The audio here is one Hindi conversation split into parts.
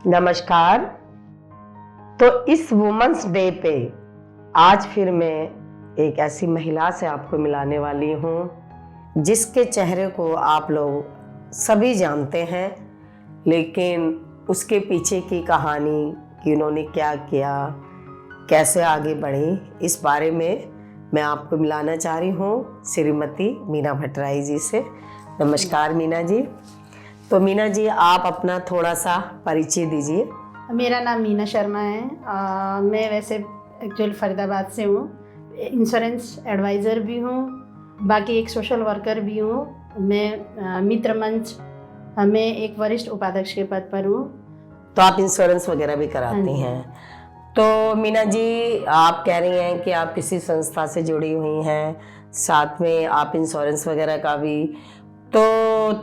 नमस्कार। तो इस वुमेन्स डे पे आज फिर मैं एक ऐसी महिला से आपको मिलाने वाली हूँ जिसके चेहरे को आप लोग सभी जानते हैं, लेकिन उसके पीछे की कहानी कि उन्होंने क्या किया, कैसे आगे बढ़ी, इस बारे में मैं आपको मिलाना चाह रही हूँ श्रीमती मीना भट्टराई जी से। नमस्कार मीना जी। तो मीना जी, आप अपना थोड़ा सा परिचय दीजिए। मेरा नाम मीना शर्मा है। मैं वैसे एक्चुअल फरीदाबाद से हूँ। इंश्योरेंस एडवाइज़र भी हूँ, बाकी एक सोशल वर्कर भी हूँ। मैं मित्र मंच में एक वरिष्ठ उपाध्यक्ष के पद पर हूँ। तो आप इंश्योरेंस वगैरह भी कराती हैं। तो मीना जी, आप कह रही हैं कि आप किसी संस्था से जुड़ी हुई हैं, साथ में आप इंश्योरेंस वगैरह का भी, तो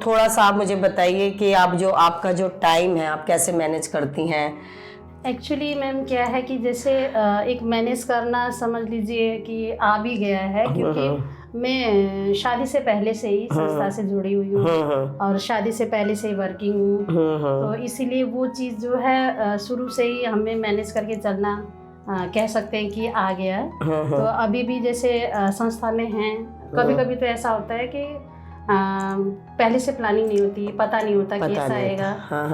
थोड़ा सा आप मुझे बताइए कि आपका जो टाइम है आप कैसे मैनेज करती हैं। एक्चुअली मैम क्या है कि जैसे एक मैनेज करना समझ लीजिए कि आ भी गया है, क्योंकि मैं शादी से पहले से ही संस्था से जुड़ी हुई हूँ और शादी से पहले से ही वर्किंग हूँ। तो इसीलिए वो चीज़ जो है शुरू से ही हमें मैनेज करके चलना कह सकते हैं कि आ गया। तो अभी भी जैसे संस्था में हैं, कभी कभी तो ऐसा होता है कि पहले से प्लानिंग नहीं होती, पता नहीं होता कि ऐसा आएगा।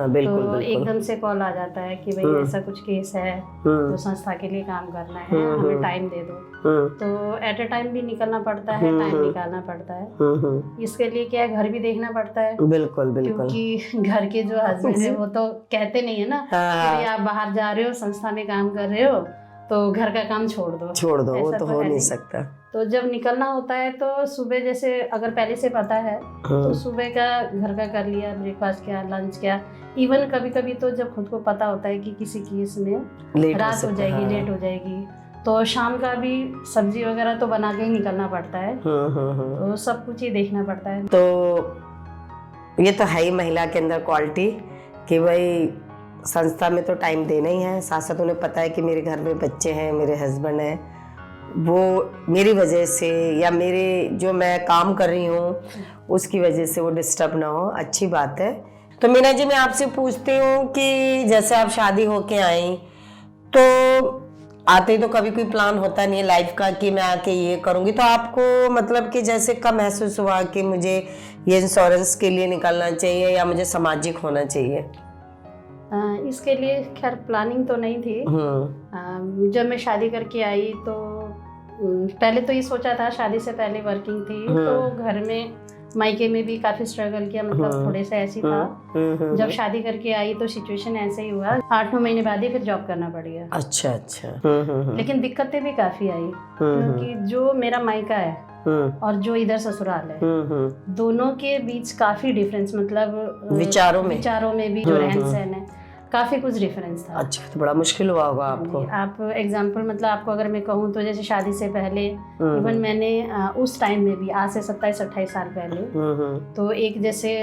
बिल्कुल, तो बिल्कुल। एकदम से कॉल आ जाता है कि भाई ऐसा कुछ केस है, तो संस्था के लिए काम करना है, हमें टाइम दे दो। तो एट ए टाइम भी निकलना पड़ता है, टाइम निकालना पड़ता है। इसके लिए क्या है, घर भी देखना पड़ता है। बिल्कुल बिल्कुल। क्योंकि घर के जो हस्बैंड है वो तो कहते नहीं है ना कि भाई आप बाहर जा रहे हो, संस्था में काम कर रहे हो, तो घर का काम छोड़ दो, वो तो हो नहीं सकता। तो जब निकलना होता है तो सुबह, जैसे अगर पहले से पता है तो सुबह का घर का कर लिया, ब्रेकफास्ट किया, लंच किया। इवन कभी कभी तो जब खुद को पता होता है कि किसी केस में रात हो जाएगी, लेट हो जाएगी, तो शाम का भी सब्जी वगैरह तो बना के ही निकलना पड़ता है। तो सब कुछ ही देखना पड़ता है। तो ये तो है ही महिला के अंदर क्वालिटी कि भाई संस्था में तो टाइम देना ही है, साथ साथ उन्हें पता है कि मेरे घर में बच्चे हैं, मेरे हस्बैंड हैं, वो मेरी वजह से या मेरे जो मैं काम कर रही हूँ उसकी वजह से वो डिस्टर्ब ना हो। अच्छी बात है। तो मीना जी, मैं आपसे पूछती हूँ कि जैसे आप शादी होके आई, तो आते तो कभी कोई प्लान होता नहीं है लाइफ का कि मैं आके ये करूँगी, तो आपको मतलब कि जैसे कब महसूस हुआ कि मुझे ये इंश्योरेंस के लिए निकलना चाहिए या मुझे सामाजिक होना चाहिए? इसके लिए खैर प्लानिंग तो नहीं थी। जब मैं शादी करके आई तो पहले तो ये सोचा था, शादी से पहले वर्किंग थी तो घर में मायके में भी काफ़ी स्ट्रगल किया, मतलब थोड़े से ऐसी था। जब शादी करके आई तो सिचुएशन ऐसे ही हुआ, 8-9 महीने बाद ही फिर जॉब करना पड़ गया। अच्छा। लेकिन दिक्कतें भी काफ़ी आई, क्योंकि जो मेरा मायका है और जो इधर ससुराल है, दोनों के बीच काफ़ी डिफरेंस, मतलब विचारों में भी जो रहन सहन है, काफ़ी कुछ डिफरेंस था। अच्छा, तो बड़ा मुश्किल हुआ होगा आपको। आप एग्जांपल, मतलब आपको अगर मैं कहूँ तो जैसे शादी से पहले इवन मैंने उस टाइम में भी, आज से 27-28 साल पहले, तो एक जैसे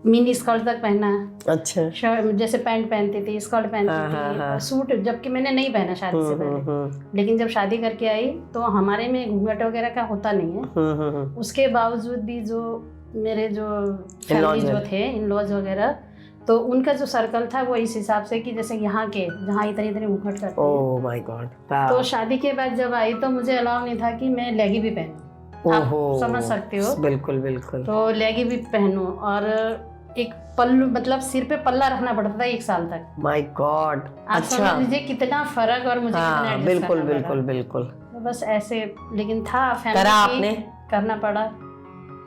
मिनी स्कर्ट तक पहना, अच्छा, शर्ट जैसे पैंट पहनती थी, स्कर्ट पहनती थी, सूट जबकि मैंने नहीं पहना शादी से पहले। लेकिन जब शादी करके आई तो हमारे में घूंघट वगैरह का होता नहीं है। उसके बावजूद भी जो मेरे जो फैमिली जो थे, इन लॉज वगैरह, तो उनका जो सर्कल था वो इस हिसाब से कि जैसे यहाँ के जहाँ इतने घूंघट करते हैं। Oh my God. तो शादी के बाद जब आई तो मुझे अलाउ नहीं था कि मैं लेगी भी पहनूं। आप समझ सकते हो। बिल्कुल बिल्कुल। तो लेगी भी पहनूं और एक पल्लू, मतलब सिर पे पल्ला रखना पड़ता था 1 साल तक। My God. आप समझ लीजिए कितना फर्क और मुझे कितना एडजस्ट करना पड़ा। बिल्कुल। तो बस ऐसे, लेकिन था फैमिली करना पड़ा,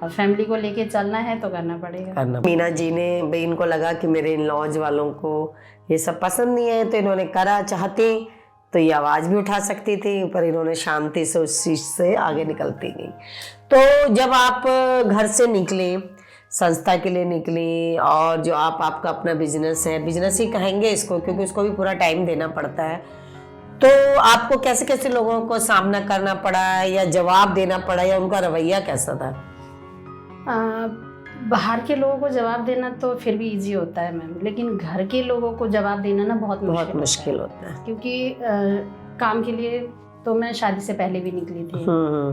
और फैमिली को लेके चलना है तो करना पड़ेगा। मीना जी ने भाई, इनको लगा कि मेरे इन लॉज वालों को ये सब पसंद नहीं है, तो इन्होंने करा। चाहती तो ये आवाज़ भी उठा सकती थी, पर इन्होंने शांति से उस चीज़ से आगे निकलती गई। तो जब आप घर से निकले, संस्था के लिए निकली, और जो आपका अपना बिजनेस है, बिजनेस ही कहेंगे इसको क्योंकि उसको भी पूरा टाइम देना पड़ता है, तो आपको कैसे कैसे लोगों को सामना करना पड़ा या जवाब देना पड़ा, या उनका रवैया कैसा था? बाहर के लोगों को जवाब देना तो फिर भी इजी होता है मैम, लेकिन घर के लोगों को जवाब देना ना बहुत मुश्किल होता है। क्योंकि काम के लिए तो मैं शादी से पहले भी निकली थी।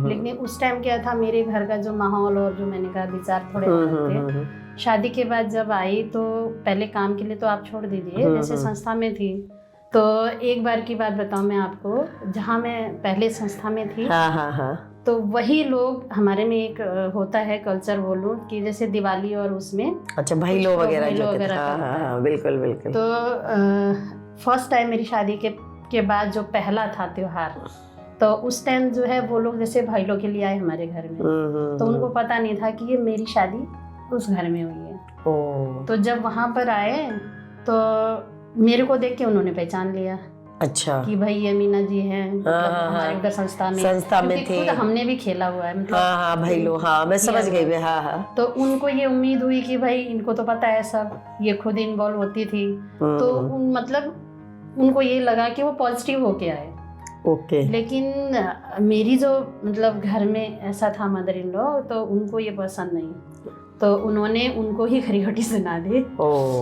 लेकिन उस टाइम क्या था, मेरे घर का जो माहौल और जो मैंने कहा विचार थोड़े अलग थे। शादी के बाद जब आई तो पहले काम के लिए तो आप छोड़ दीजिए, जैसे संस्था में थी तो एक बार की बात बताऊं मैं आपको, जहाँ मैं पहले संस्था में थी तो वही लोग, हमारे में एक होता है कल्चर बोलूं कि जैसे दिवाली और उसमें अच्छा भाईलो वगैरह जो वगैरह करता है। बिल्कुल बिल्कुल। तो फर्स्ट टाइम मेरी शादी के बाद जो पहला था त्योहार, तो उस टाइम जो है वो लोग जैसे भाई लोग के लिए आए हमारे घर में, तो उनको पता नहीं था कि ये मेरी शादी उस घर में हुई है। तो जब वहाँ पर आए तो मेरे को देख के उन्होंने पहचान लिया। अच्छा, कि भाई ये मीना जी हैं, मतलब हमारे उधर संस्था में थे, खुद हमने भी खेला हुआ है, मतलब भाई लो, मैं समझ गई। तो उनको ये उम्मीद हुई कि भाई इनको तो पता है सब, ये खुद इन्वॉल्व होती थी, तो मतलब उनको ये लगा कि वो पॉजिटिव होके आए। ओके। लेकिन मेरी जो मतलब घर में ऐसा था मदर इन लॉ, तो उनको ये पसंद नहीं, तो उन्होंने उनको ही खरीखटी सुना दी।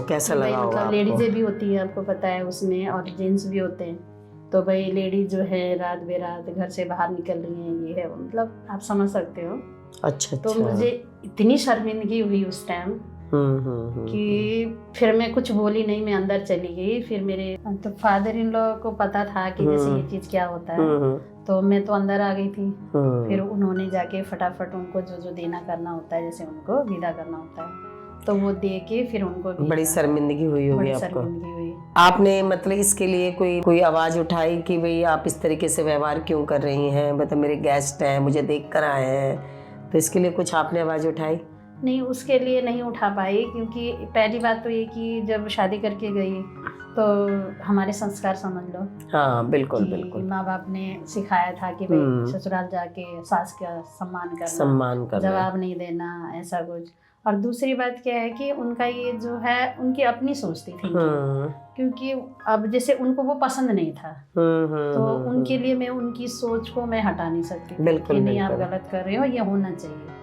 कैसा लगा? मतलब लेडीजें भी होती है, आपको पता है उसमें, और जेंट्स भी होते हैं, तो भाई लेडीज जो है रात बेरात घर से बाहर निकल रही हैं, ये है, मतलब आप समझ सकते हो। अच्छा। तो मुझे इतनी शर्मिंदगी हुई उस टाइम कि फिर मैं कुछ बोली नहीं, मैं अंदर चली गई। फिर मेरे तो फादर इन लॉ को पता था कि जैसे ये चीज क्या होता है, तो मैं तो अंदर आ गई थी। फिर उन्होंने जाके फटाफट उनको जो जो देना करना होता है, जैसे उनको विदा करना होता है, तो वो दे के फिर उनको बड़ी शर्मिंदगी हुई होगी आपको। आपने मतलब इसके लिए कोई आवाज उठाई कि भाई आप इस तरीके से व्यवहार क्यों कर रही हैं, मतलब मेरे गेस्ट हैं, मुझे देख कर आए हैं, तो इसके लिए कुछ आपने आवाज उठाई? नहीं, उसके लिए नहीं उठा पाई, क्योंकि पहली बात तो ये कि जब शादी करके गई तो हमारे संस्कार समझ लो। हाँ बिल्कुल बिल्कुल। माँ बाप ने सिखाया था कि भाई ससुराल जाके सास का सम्मान करना, जवाब नहीं देना, ऐसा कुछ। और दूसरी बात क्या है कि उनका ये जो है उनकी अपनी सोच थी, क्योंकि अब जैसे उनको वो पसंद नहीं था, तो उनके लिए मैं उनकी सोच को मैं हटा नहीं सकती कि नहीं आप गलत कर रहे हो, ये होना चाहिए।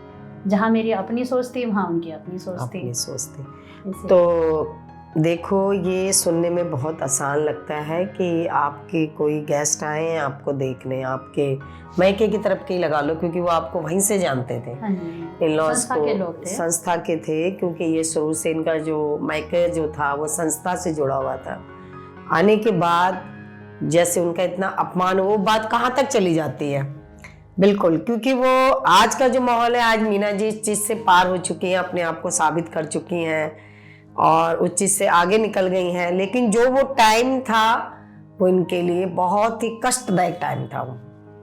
जहाँ मेरी अपनी सोच थी वहाँ उनकी अपनी सोच थी। तो देखो, ये सुनने में बहुत आसान लगता है कि आपके कोई गेस्ट आए आपको देखने, आपके मायके की तरफ के ही लगा लो, क्योंकि वो आपको वहीं से जानते थे, इन-लॉज को, संस्था के थे, क्योंकि ये शुरू से इनका जो मायके जो था वो संस्था से जुड़ा हुआ था। आने के बाद जैसे उनका इतना अपमान, वो बात कहाँ तक चली जाती है। बिल्कुल, क्योंकि वो आज का जो माहौल है, आज मीना जी इस चीज़ से पार हो चुकी हैं, अपने आप को साबित कर चुकी हैं और उस चीज़ से आगे निकल गई हैं। लेकिन जो वो टाइम था वो इनके लिए बहुत ही कष्टदायक टाइम था वो।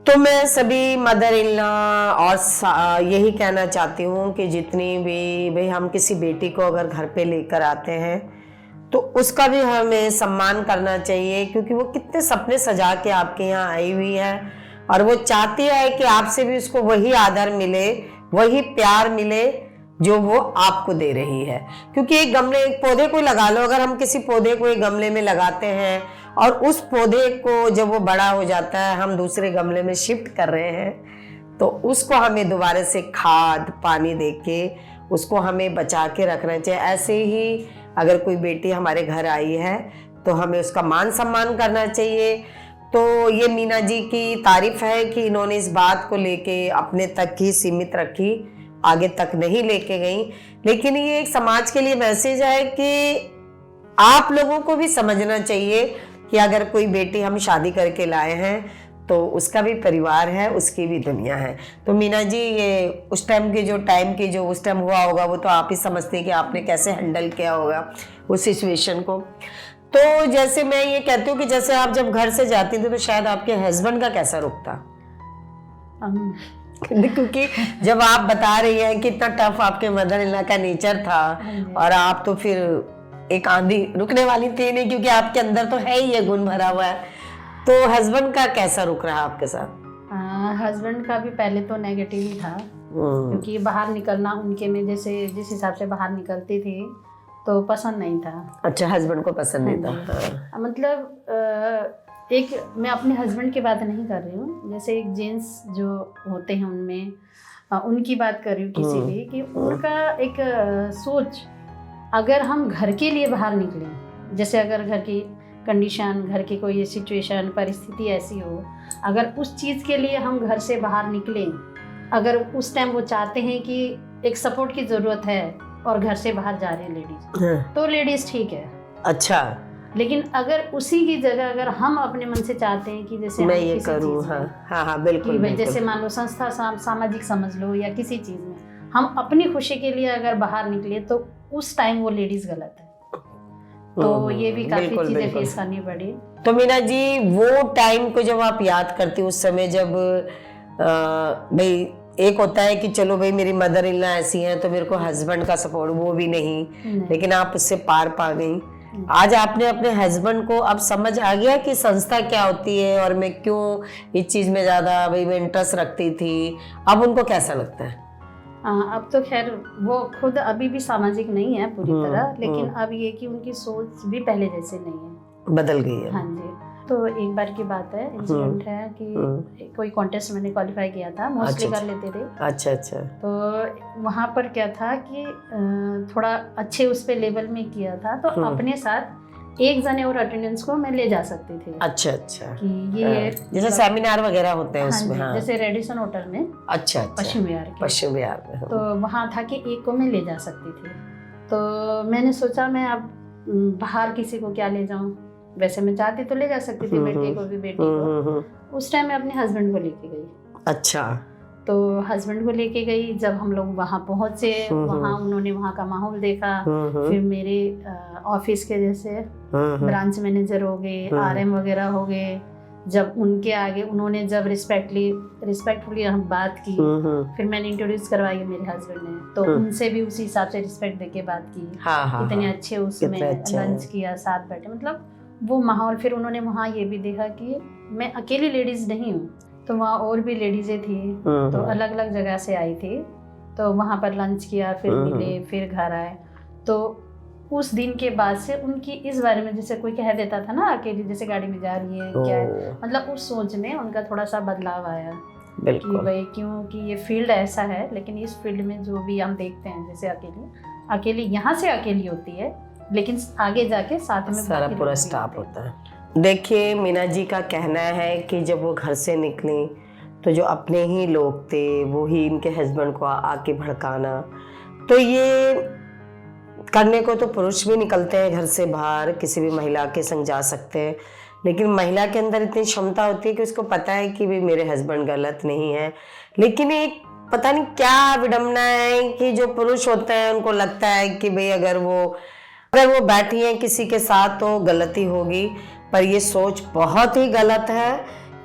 तो मैं सभी मदर इन लॉ और यही कहना चाहती हूँ कि जितनी भी भाई हम किसी बेटी को अगर घर पे लेकर आते हैं तो उसका भी हमें सम्मान करना चाहिए, क्योंकि वो कितने सपने सजा के आपके यहाँ आई हुई है और वो चाहती है कि आपसे भी उसको वही आदर मिले, वही प्यार मिले जो वो आपको दे रही है। क्योंकि एक पौधे को लगा लो, अगर हम किसी पौधे को एक गमले में लगाते हैं और उस पौधे को जब वो बड़ा हो जाता है, हम दूसरे गमले में शिफ्ट कर रहे हैं, तो उसको हमें दोबारा से खाद पानी देके उसको हमें बचा के रखना चाहिए। ऐसे ही अगर कोई बेटी हमारे घर आई है तो हमें उसका मान सम्मान करना चाहिए। तो ये मीना जी की तारीफ है कि इन्होंने इस बात को लेके अपने तक ही सीमित रखी, आगे तक नहीं लेके गई। लेकिन ये एक समाज के लिए मैसेज है कि आप लोगों को भी समझना चाहिए कि अगर कोई बेटी हम शादी करके लाए हैं तो उसका भी परिवार है, उसकी भी दुनिया है। तो मीना जी, ये उस टाइम की जो उस टाइम हुआ होगा वो तो आप ही समझते हैं कि आपने कैसे हैंडल किया होगा उस सिचुएशन को। तो जैसे मैं ये कहती हूँ कि जैसे आप जब घर से जाती थी तो शायद आपके हस्बैंड का कैसा रुख था? क्योंकि जब आप बता रही हैं कि इतना टफ आपके मदर इन लॉ का नेचर था और आप तो फिर एक आंधी रुकने वाली थी नहीं, क्योंकि आपके अंदर तो है ही ये गुण भरा हुआ है। तो हस्बैंड का कैसा रुख रहा आपके साथ? हस्बैंड का भी पहले तो नेगेटिव ही था, क्योंकि बाहर निकलना उनके में जैसे जिस हिसाब से बाहर निकलती थी तो पसंद नहीं था। अच्छा, हस्बैंड को पसंद नहीं था। मतलब एक मैं अपने हस्बैंड की बात नहीं कर रही हूँ, जैसे एक जेंट्स जो होते हैं उनमें उनकी बात कर रही हूँ किसी भी, कि उनका एक सोच, अगर हम घर के लिए बाहर निकलें, जैसे अगर घर की कंडीशन, घर की कोई सिचुएशन परिस्थिति ऐसी हो अगर उस चीज़ के लिए हम घर से बाहर निकलें, अगर उस टाइम वो चाहते हैं कि एक सपोर्ट की ज़रूरत है और घर से बाहर जा रहे हैं लेडीज, तो लेडीज ठीक है। अच्छा, लेकिन अगर उसी की जगह अगर हम अपने मन से चाहते हैं कि जैसे मैं हम ये किसी करूँ, चीज़ में, हाँ हाँ बिल्कुल, कि भाई बिल्कुल। जैसे मान लो संस्था सामाजिक समझ लो या किसी चीज़ में हम अपनी खुशी के लिए अगर बाहर निकले तो उस टाइम वो लेडीज गलत है। तो ये भी काफ़ी बिल्कुल, चीज़ें बिल्कुल। फेस करनी पड़ी। तो मीना जी, वो टाइम को जब आप याद करती उस समय जब भाई एक होता है कि चलो भाई मेरी मदर इन लॉ ऐसी हैं तो मेरे को हस्बैंड का सपोर्ट वो भी नहीं, लेकिन आप उससे पार पा गई। आज आपने अपने हस्बैंड को अब समझ आ गया कि संस्था क्या होती है और मैं क्यों इस चीज में ज्यादा भाई मैं इंटरेस्ट रखती थी, अब उनको कैसा लगता है? अब तो खैर वो खुद अभी भी सामाजिक नहीं है पूरी तरह, लेकिन अब ये कि उनकी सोच भी पहले जैसे नहीं है, बदल गई है। हाँ जी। तो एक बार की बात है, इंसिडेंट है कि कोई कॉन्टेस्ट मैंने क्वालिफाई किया था, मोस्टली कर लेते थे। अच्छा अच्छा। तो वहाँ पर क्या था कि थोड़ा अच्छे उस पे लेवल में किया था, तो अपने साथ एक जने और अटेंडेंस को मैं ले जा सकती थी। अच्छा अच्छा। कि ये जैसे सेमिनार वगैरह होते हैं हाँ उसमें, जी, हाँ। जैसे रेडिसन होटल में, अच्छा अच्छा, पश्चिम विहार के, पश्चिम विहार में, तो वहाँ था कि एक को मैं ले जा सकती थी। तो मैंने सोचा मैं अब बाहर किसी को क्या ले जाऊँ, वैसे मैं चाहती तो ले जा सकती थी बेटे को भी, बेटी को। उस टाइम मैं अपने हस्बैंड को लेके गई। अच्छा। तो हस्बैंड को लेके गई, जब हम लोग वहाँ पहुँचे, वहाँ उन्होंने वहाँ का माहौल देखा, फिर मेरे ऑफिस के जैसे ब्रांच मैनेजर हो गए, RM वगैरह हो गए, जब उनके आगे उन्होंने जब रिस्पेक्टफुली हम बात की, फिर मैंने इंट्रोड्यूस करवाई मेरे हस्बैंड ने, तो उनसे भी उसी हिसाब से रिस्पेक्ट देके बात की। इतने अच्छे उसमें लंच किया, साथ बैठे, मतलब वो माहौल। फिर उन्होंने वहाँ ये भी देखा कि मैं अकेली लेडीज नहीं हूँ, तो वहाँ और भी लेडीजें थी, तो अलग अलग जगह से आई थी। तो वहाँ पर लंच किया, फिर मिले, फिर घर आए। तो उस दिन के बाद से उनकी इस बारे में, जैसे कोई कह देता था ना अकेली जैसे गाड़ी में जा रही है क्या है, मतलब उस सोच में उनका थोड़ा सा बदलाव आया कि भाई क्योंकि ये फील्ड ऐसा है, लेकिन इस फील्ड में जो भी हम देखते हैं जैसे अकेली यहाँ से अकेली होती है, लेकिन आगे जाके साथ में सारा पूरा स्टाफ होता है। देखिए, मीना जी का कहना है कि जब वो घर से निकली तो जो अपने ही लोग थे वो ही इनके हस्बैंड को आके भड़काना, तो ये करने को तो पुरुष भी निकलते हैं घर से बाहर, किसी भी महिला के संग जा सकते हैं, लेकिन महिला के अंदर इतनी क्षमता होती है कि उसको पता है कि भाई मेरे हस्बैंड गलत नहीं है, लेकिन एक पता नहीं क्या विडंबना है कि जो पुरुष होते हैं उनको लगता है कि भाई अगर वो बैठी हैं किसी के साथ तो गलती होगी। पर ये सोच बहुत ही गलत है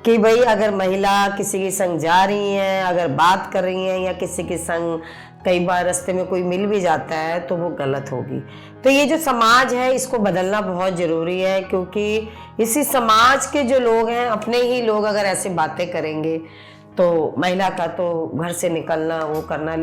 कि भाई अगर महिला किसी के संग जा रही हैं, अगर बात कर रही हैं या किसी के संग कई बार रास्ते में कोई मिल भी जाता है तो वो गलत होगी। तो ये जो समाज है इसको बदलना बहुत ज़रूरी है, क्योंकि इसी समाज के जो लोग हैं, अपने ही लोग अगर ऐसे बातें करेंगे तो महिला का तो घर से निकलना वो करना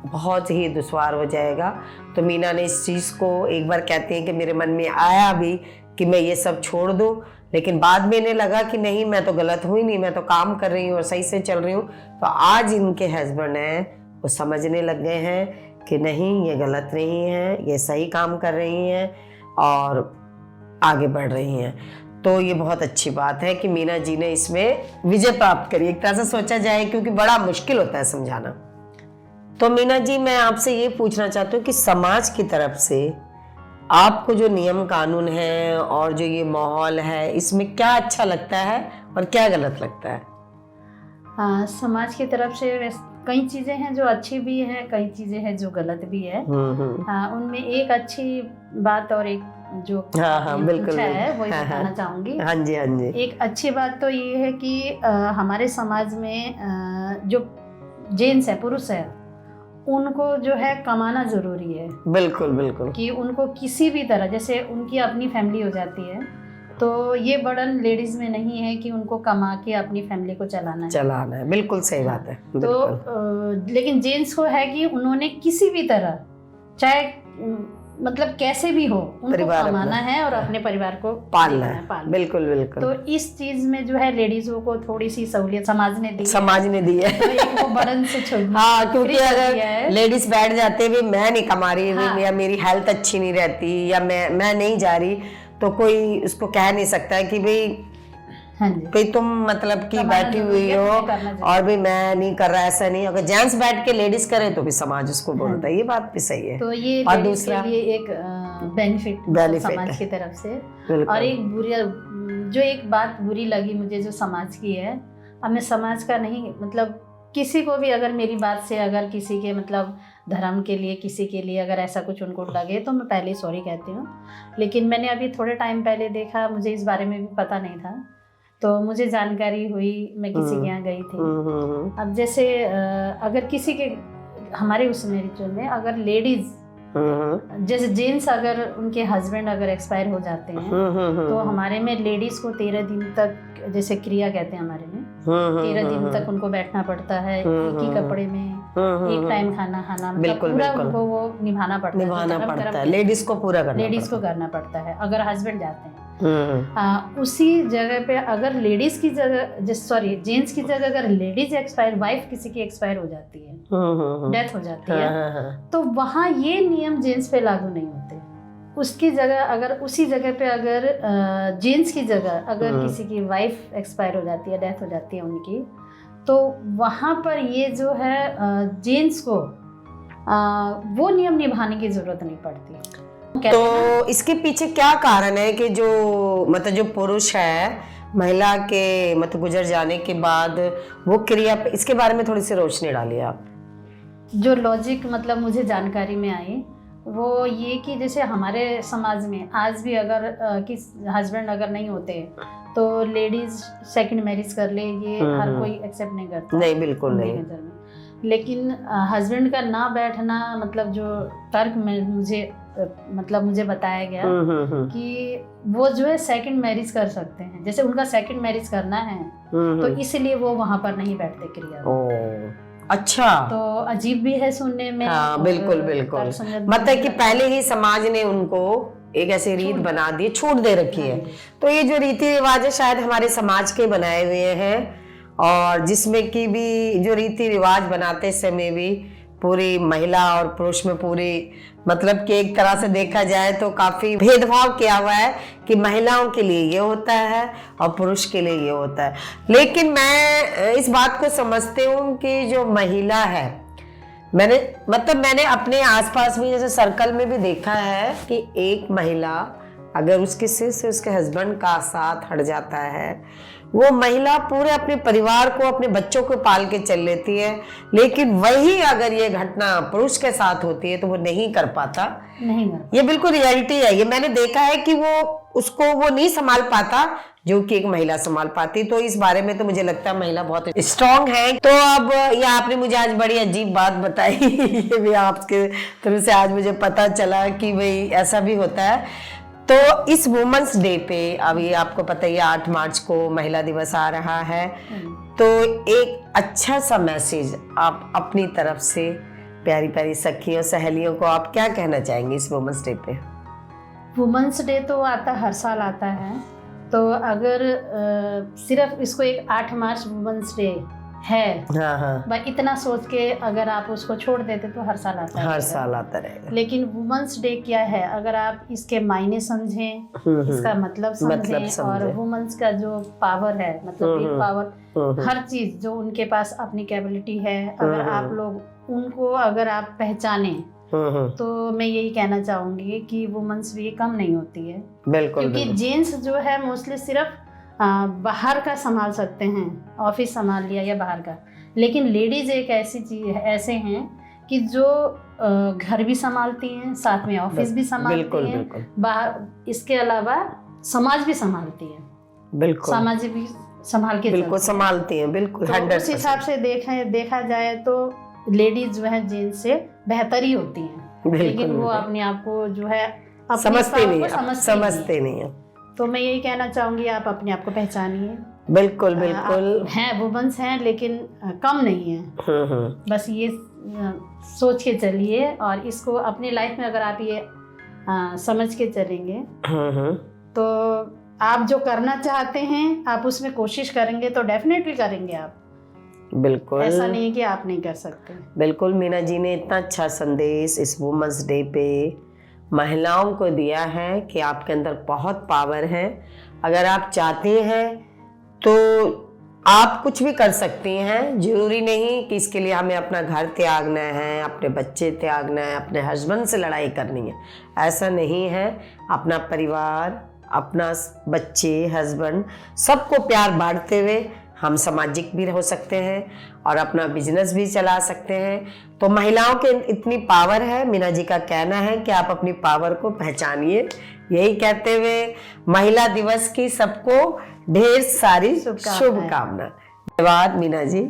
बहुत ही दुश्वार हो जाएगा। तो मीना ने इस चीज़ को एक बार कहते हैं कि मेरे मन में आया भी कि मैं ये सब छोड़ दूँ, लेकिन बाद में इन्हें लगा कि नहीं, मैं तो गलत हुई नहीं, मैं तो काम कर रही हूँ और सही से चल रही हूँ। तो आज इनके हस्बैंड हैं वो समझने लग गए हैं कि नहीं, ये गलत नहीं है, ये सही काम कर रही हैं और आगे बढ़ रही हैं। तो ये बहुत अच्छी बात है कि मीना जी ने इसमें विजय प्राप्त करी, एक तरह से सोचा जाए, क्योंकि बड़ा मुश्किल होता है समझाना। तो मीना जी, मैं आपसे ये पूछना चाहती हूँ कि समाज की तरफ से आपको जो नियम कानून है और जो ये माहौल है, इसमें क्या अच्छा लगता है और क्या गलत लगता है? समाज की तरफ से कई चीज़ें हैं जो अच्छी भी हैं, कई चीज़ें हैं जो गलत भी है। उनमें एक अच्छी बात और एक जो बिल्कुल है वो बताना चाहूँगी। हाँ जी, हाँ जी। एक अच्छी बात तो ये है कि हमारे समाज में जो जेंट्स है, पुरुष है, उनको जो है कमाना जरूरी है। बिल्कुल बिल्कुल। कि उनको किसी भी तरह, जैसे उनकी अपनी फैमिली हो जाती है, तो ये बर्डन लेडीज में नहीं है कि उनको कमा के अपनी फैमिली को चलाना है। बिल्कुल सही बात है। तो लेकिन जेंट्स को है कि उन्होंने किसी भी तरह, चाहे मतलब कैसे भी हो, उनको कमाना है और अपने परिवार को पालना है। बिल्कुल बिल्कुल। तो इस चीज में जो है लेडीजों को थोड़ी सी सहूलियत समाज ने दी है। तो एक वो बर्डन से छोड़ना। हाँ, क्योंकि अगर लेडीज बैठ जाते हुए मैं नहीं कमा रही, या मेरी हेल्थ अच्छी नहीं रहती, या मैं नहीं जा रही, तो कोई उसको कह नहीं सकता है कि भाई हाँ जी। भाई तुम मतलब कि कमाना बैठी जरूरी हुई है, हो तुम्हें करना जरूरी और भी मैं नहीं कर रहा, ऐसा नहीं। अगर जेंट्स बैठ के लेडीज करे तो भी समाज उसको बोलता है, ये बात भी सही है। तो ये और लेडीज दूसरा के लिए एक बेनिफिट Benefit समाज है। की तरफ से। बिल्कुल। और एक बुरी, जो एक बात बुरी लगी मुझे जो समाज की है, अब मैं समाज का नहीं, मतलब किसी को भी अगर मेरी बात से अगर किसी के मतलब धर्म के लिए किसी के लिए अगर ऐसा कुछ उनको लगे तो मैं पहले सॉरी कहती हूँ। लेकिन मैंने अभी थोड़े टाइम पहले देखा, मुझे इस बारे में भी पता नहीं था, तो मुझे जानकारी हुई, मैं किसी के यहाँ गई थी। अब जैसे अगर किसी के हमारे उस रिचुअल में अगर लेडीज जैसे जेंट्स अगर उनके हस्बैंड अगर एक्सपायर हो जाते हैं तो हमारे में लेडीज को 13 दिन तक, जैसे क्रिया कहते हैं हमारे में, 13 दिन तक उनको बैठना पड़ता है एक ही कपड़े में, एक टाइम खाना खाना, मतलब पूरा उनको वो निभाना पड़ता है। लेडीज को पूरा करना लेडीज को करना पड़ता है अगर हस्बैंड जाते हैं। उसी जगह पे अगर लेडीज की जगह, सॉरी जेंट्स की जगह अगर लेडीज एक्सपायर, वाइफ किसी की एक्सपायर हो जाती है, डेथ हो जाती है, तो वहाँ ये नियम जेंट्स पे लागू नहीं होते। उसकी जगह अगर उसी जगह पे अगर जेंट्स की जगह अगर किसी की वाइफ एक्सपायर हो जाती है, डेथ हो जाती है उनकी, तो वहाँ पर ये जो है जेंट्स को वो नियम निभाने की जरूरत नहीं पड़ती। तो इसके पीछे क्या कारण है कि जो मतलब जो पुरुष है महिला के मतलब गुजर जाने के बाद वो क्रिया, इसके बारे में थोड़ी सी रोशनी डालिए आप। जो लॉजिक मतलब मुझे जानकारी में आई वो ये कि जैसे हमारे समाज में आज भी अगर किस हस्बैंड अगर नहीं होते तो लेडीज सेकंड मैरिज कर ले, ये हर कोई एक्सेप्ट नहीं करता। नहीं, बिल्कुल नहीं। लेकिन हस्बैंड का ना बैठना, मतलब जो तर्क में मुझे बताया गया कि वो जो है सेकंड मैरिज कर सकते हैं, जैसे उनका सेकंड मैरिज करना है तो इसलिए वो वहां पर नहीं बैठते क्रिया। अच्छा, तो अजीब भी है सुनने में। हाँ, बिल्कुल बिल्कुल। मतलब कि पहले ही समाज ने उनको एक ऐसी रीत बना दी, छूट दे रखी है। तो ये जो रीति रिवाज है शायद हमारे समाज के बनाए हुए हैं, और जिसमें कि भी जो रीति रिवाज बनाते समय भी पूरी महिला और पुरुष में पूरी मतलब कि एक तरह से देखा जाए तो काफी भेदभाव किया हुआ है कि महिलाओं के लिए ये होता है और पुरुष के लिए ये होता है। लेकिन मैं इस बात को समझती हूँ कि जो महिला है, मैंने अपने आसपास भी जैसे सर्कल में भी देखा है कि एक महिला अगर उसके सिर से उसके हस्बैंड का साथ हट जाता है, वो महिला पूरे अपने परिवार को, अपने बच्चों को पाल के चल लेती है। लेकिन वही अगर ये घटना पुरुष के साथ होती है तो वो नहीं कर पाता। ये बिल्कुल रियलिटी है, ये मैंने देखा है कि वो उसको वो नहीं संभाल पाता जो कि एक महिला संभाल पाती। तो इस बारे में तो मुझे लगता है महिला बहुत स्ट्रांग है। तो अब ये आपने मुझे आज बड़ी अजीब बात बताई ये भी आपके थ्रू से आज मुझे पता चला कि भाई ऐसा भी होता है। तो इस वुमेन्स डे पे, अभी आपको पता ही 8 मार्च को महिला दिवस आ रहा है, तो एक अच्छा सा मैसेज आप अपनी तरफ से प्यारी प्यारी सखियों सहेलियों को आप क्या कहना चाहेंगे इस वुमेन्स डे पे? वुमेन्स डे तो हर साल आता है, तो अगर सिर्फ इसको एक 8 मार्च वुमेन्स डे है, हाँ। इतना सोच के अगर आप उसको छोड़ देते तो हर साल आता है, हर साल आता रहेगा। लेकिन वुमेन्स डे क्या है, अगर आप इसके मायने समझें, इसका मतलब समझें और वुमेन्स का जो पावर है, मतलब पावर, हर चीज जो उनके पास अपनी कैपेबिलिटी है, अगर आप लोग उनको अगर आप पहचाने तो मैं यही कहना चाहूंगी कि वुमेन्स भी कम नहीं होती है। बिल्कुल, क्योंकि जेंट्स जो है मोस्टली सिर्फ बाहर का संभाल सकते हैं, ऑफिस संभाल लिया या बाहर का, लेकिन लेडीज एक ऐसी चीज है, ऐसे हैं कि जो घर भी संभालती हैं, साथ में ऑफिस भी संभालती हैं, बाहर इसके अलावा समाज भी संभालती हैं, बिल्कुल समाज भी संभाल के बिल्कुल संभालती हैं, बिल्कुल। तो उस हिसाब से देखा जाए तो लेडीज जो है जेंट्स से बेहतर ही होती हैं, लेकिन वो अपने आप को जो है समझते नहीं है। तो मैं यही कहना चाहूंगी, आप अपने आप को पहचानिए। बिल्कुल हैं वुमेन्स हैं, लेकिन कम नहीं है। बस ये सोच के चलिए और इसको अपनी लाइफ में अगर आप ये समझ के चलेंगे तो आप जो करना चाहते हैं आप उसमें कोशिश करेंगे तो डेफिनेटली करेंगे आप। बिल्कुल, ऐसा नहीं है कि आप नहीं कर सकते। बिल्कुल, मीना जी ने इतना अच्छा संदेश इस वुमेन्स डे पे महिलाओं को दिया है कि आपके अंदर बहुत पावर है। अगर आप चाहते हैं तो आप कुछ भी कर सकती हैं, जरूरी नहीं कि इसके लिए हमें अपना घर त्यागना है, अपने बच्चे त्यागना है, अपने हस्बैंड से लड़ाई करनी है, ऐसा नहीं है। अपना परिवार, अपना बच्चे, हस्बैंड, सबको प्यार बांटते हुए हम सामाजिक भी हो सकते हैं और अपना बिजनेस भी चला सकते हैं। तो महिलाओं के इतनी पावर है, मीना जी का कहना है कि आप अपनी पावर को पहचानिए। यही कहते हुए महिला दिवस की सबको ढेर सारी शुभकामना। धन्यवाद मीना जी।